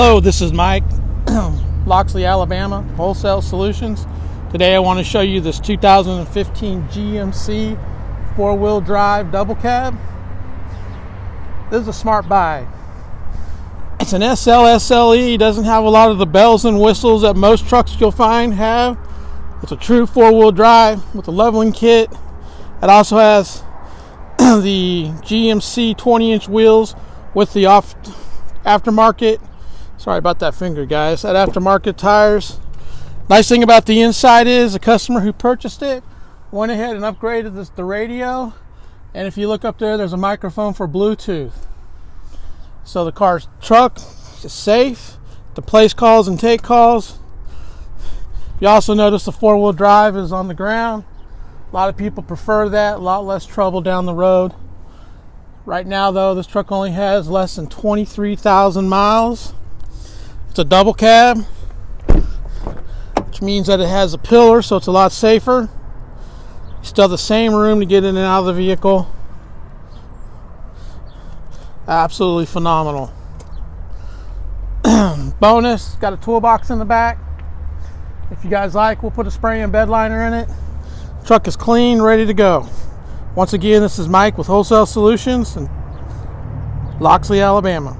Hello, this is Mike, Loxley, Alabama, Wholesale Solutions. Today I want to show you this 2015 GMC four-wheel drive double cab. This is a smart buy. It's an SLE, doesn't have a lot of the bells and whistles that most trucks you'll find have. It's a true four-wheel drive with a leveling kit. It also has the GMC 20-inch wheels with the aftermarket. Sorry about that finger, guys. That aftermarket tires. Nice thing about the inside is the customer who purchased it went ahead and upgraded the radio. And if you look up there, there's a microphone for Bluetooth. So the truck is safe to place calls and take calls. You also notice the four-wheel drive is on the ground. A lot of people prefer that, a lot less trouble down the road. Right now, though, this truck only has less than 23,000 miles. It's a double cab, which means that it has a pillar, so it's a lot safer. You still have the same room to get in and out of the vehicle. Absolutely phenomenal. Bonus, got a toolbox in the back. If you guys like, we'll put a spray and bed liner in it. Truck is clean, ready to go. Once again, this is Mike with Wholesale Solutions in Loxley, Alabama.